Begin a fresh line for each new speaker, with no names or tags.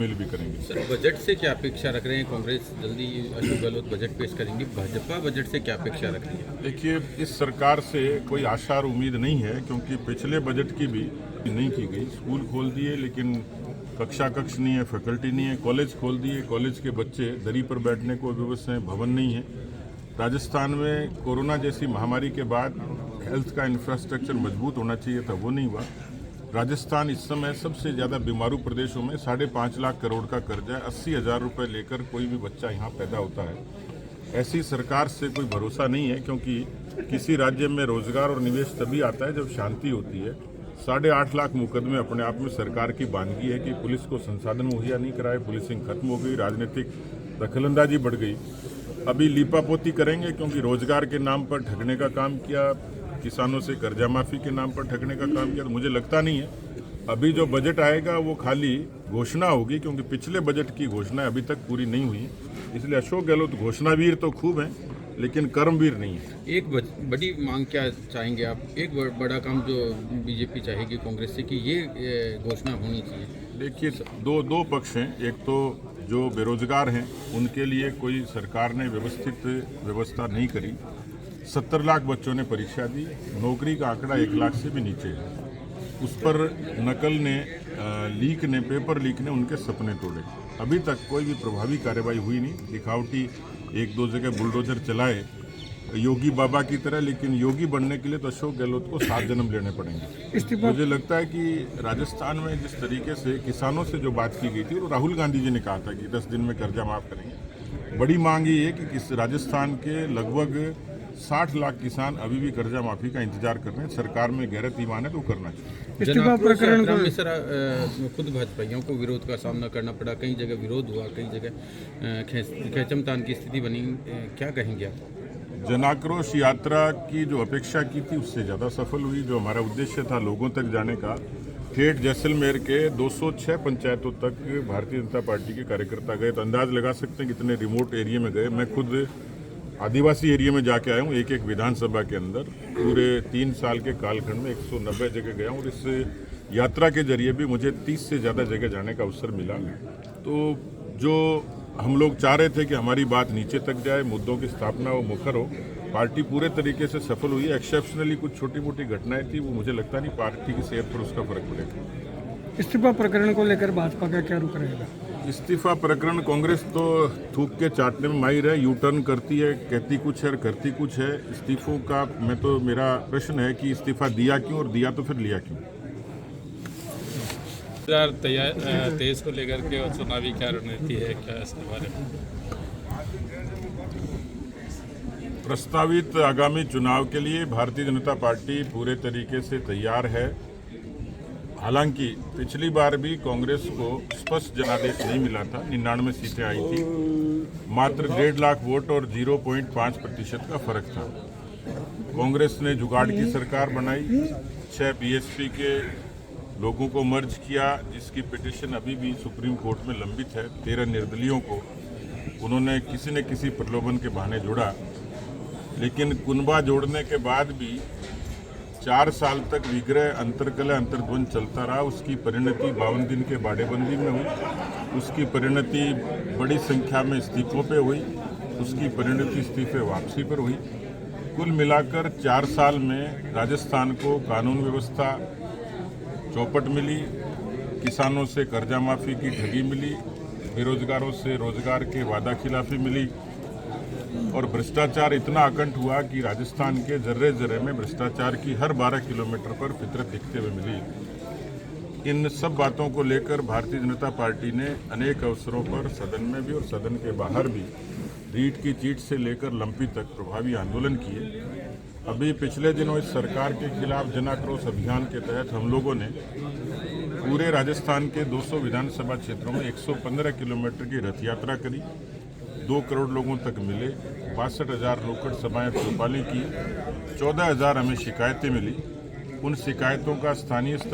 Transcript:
मिल भी करेंगे।
Sir, budget से क्या अपेक्षा रख रहे हैं? कांग्रेस जल्दी अशोक गहलोत बजट पेश करेंगी, भाजपा बजट से क्या अपेक्षा रख रही है?
देखिए, इस सरकार से कोई आशा और उम्मीद नहीं है, क्योंकि पिछले बजट की भी नहीं की गई। स्कूल खोल दिए लेकिन कक्षा कक्ष नहीं है, फैकल्टी नहीं है। कॉलेज खोल दिए, कॉलेज के बच्चे दरी पर बैठने को विवश हैं, भवन नहीं है। राजस्थान में कोरोना जैसी महामारी के बाद हेल्थ का इंफ्रास्ट्रक्चर मजबूत होना चाहिए था, वो नहीं हुआ। राजस्थान इस समय सबसे ज़्यादा बीमारू प्रदेशों में 5.5 लाख करोड़ का कर्जा है। 80,000 रुपये लेकर कोई भी बच्चा यहाँ पैदा होता है। ऐसी सरकार से कोई भरोसा नहीं है, क्योंकि किसी राज्य में रोजगार और निवेश तभी आता है जब शांति होती है। 8.5 लाख मुकदमे अपने आप में सरकार की बानगी है कि पुलिस को संसाधन मुहैया नहीं कराए, पुलिसिंग खत्म हो गई, राजनीतिक दखलंदाजी बढ़ गई। अभी लीपापोती करेंगे, क्योंकि रोजगार के नाम पर ठगने का काम किया, किसानों से कर्जा माफी के नाम पर ठगने का काम किया। तो मुझे लगता नहीं है अभी जो बजट आएगा वो खाली घोषणा होगी, क्योंकि पिछले बजट की घोषणाएं अभी तक पूरी नहीं हुई। इसलिए अशोक गहलोत घोषणावीर तो खूब हैं, लेकिन कर्मवीर नहीं है।
एक बड़ी मांग क्या चाहेंगे आप? एक बड़ा काम जो बीजेपी चाहेगी कांग्रेस से कि ये घोषणा होनी चाहिए।
देखिए, दो पक्ष हैं। एक तो जो बेरोजगार हैं उनके लिए कोई सरकार ने व्यवस्थित व्यवस्था नहीं करी। 70 लाख बच्चों ने परीक्षा दी, नौकरी का आंकड़ा 1 लाख से भी नीचे है। उस पर नकल ने, पेपर लीक ने उनके सपने तोड़े। अभी तक कोई भी प्रभावी कार्रवाई हुई नहीं। दिखावटी 1-2 जगह बुलडोजर चलाए योगी बाबा की तरह, लेकिन योगी बनने के लिए तो अशोक गहलोत को 7 जन्म लेने पड़ेंगे। मुझे लगता है कि राजस्थान में जिस तरीके से किसानों से जो बात की गई थी, वो राहुल गांधी जी ने कहा था कि 10 दिन में कर्जा माफ करेंगे। बड़ी मांग ये है कि राजस्थान के लगभग 60 लाख किसान अभी भी कर्जा माफी का इंतजार कर रहे हैं। सरकार में गैरत ईमान है तो करना चाहिए।
इस्तीफा प्रकरण में सर खुद भाजपाइयों को विरोध का सामना करना पड़ा, कई जगह विरोध हुआ, कई जगह खींचतान की स्थिति बनी, क्या कहेंगे आप?
जनाक्रोश यात्रा की जो अपेक्षा की थी उससे ज़्यादा सफल हुई। जो हमारा उद्देश्य था लोगों तक जाने का, ठेठ जैसलमेर के 206 पंचायतों तक भारतीय जनता पार्टी के कार्यकर्ता गए। तो अंदाज लगा सकते हैं कितने रिमोट एरिया में गए। मैं खुद आदिवासी एरिया में जाके आया हूँ, एक विधानसभा के अंदर। पूरे 3 साल के कालखंड में 190 जगह गया हूँ, और इस यात्रा के जरिए भी मुझे 30 से ज़्यादा जगह जाने का अवसर मिला। तो जो हम लोग चाह रहे थे कि हमारी बात नीचे तक जाए, मुद्दों की स्थापना हो, मुखर हो, पार्टी पूरे तरीके से सफल हुई है। एक्सेप्शनली कुछ छोटी मोटी घटनाएं थी, वो मुझे लगता नहीं पार्टी की सेहत पर उसका फर्क पड़ेगा।
इस्तीफा प्रकरण को लेकर भाजपा का क्या रुख रहेगा?
इस्तीफा प्रकरण, कांग्रेस तो थूक के चाटने में माहिर है। यू टर्न करती है, कहती कुछ है और करती कुछ है। इस्तीफों का मेरा प्रश्न है कि इस्तीफा दिया क्यों, और दिया तो फिर लिया क्यों?
2023 को लेकर के और चुनावी क्या रणनीति है, क्या इसके बारे में?
प्रस्तावित आगामी चुनाव के लिए भारतीय जनता पार्टी पूरे तरीके से तैयार है। हालांकि पिछली बार भी कांग्रेस को स्पष्ट जनादेश नहीं मिला था। 99 सीटें आई थी, मात्र 1.5 लाख वोट और 0.5% का फर्क था। कांग्रेस ने जुगाड़ की सरकार बनाई, 6 बीएसपी के लोगों को मर्ज किया, जिसकी पिटीशन अभी भी सुप्रीम कोर्ट में लंबित है। 13 निर्दलीयों को उन्होंने किसी न किसी प्रलोभन के बहाने जोड़ा, लेकिन कुनबा जोड़ने के बाद भी 4 साल तक विग्रह, अंतरकलह, अंतर्द्वंद चलता रहा। उसकी परिणति 52 दिन के बाड़ेबंदी में हुई। उसकी परिणति बड़ी संख्या में इस्तीफों पे हुई। उसकी परिणति इस्तीफे वापसी पर हुई। कुल मिलाकर 4 साल में राजस्थान को कानून व्यवस्था चौपट मिली, किसानों से कर्जा माफी की ठगी मिली, बेरोजगारों से रोजगार के वादा खिलाफी मिली, और भ्रष्टाचार इतना आकंठ हुआ कि राजस्थान के जर्रे जर्रे में भ्रष्टाचार की हर 12 किलोमीटर पर फितरत दिखते हुए मिली। इन सब बातों को लेकर भारतीय जनता पार्टी ने अनेक अवसरों पर सदन में भी और सदन के बाहर भी रीट की चीट से लेकर लंपी तक प्रभावी आंदोलन किए। अभी पिछले दिनों इस सरकार के खिलाफ जनाक्रोश अभियान के तहत हम लोगों ने पूरे राजस्थान के 200 विधानसभा क्षेत्रों में 115 किलोमीटर की रथ यात्रा करी। 2 करोड़ लोगों तक मिले, 62,000 नुक्कड़ सभाएं चौपाली की, 14,000 हमें शिकायतें मिली। उन शिकायतों का स्थानीय स्तर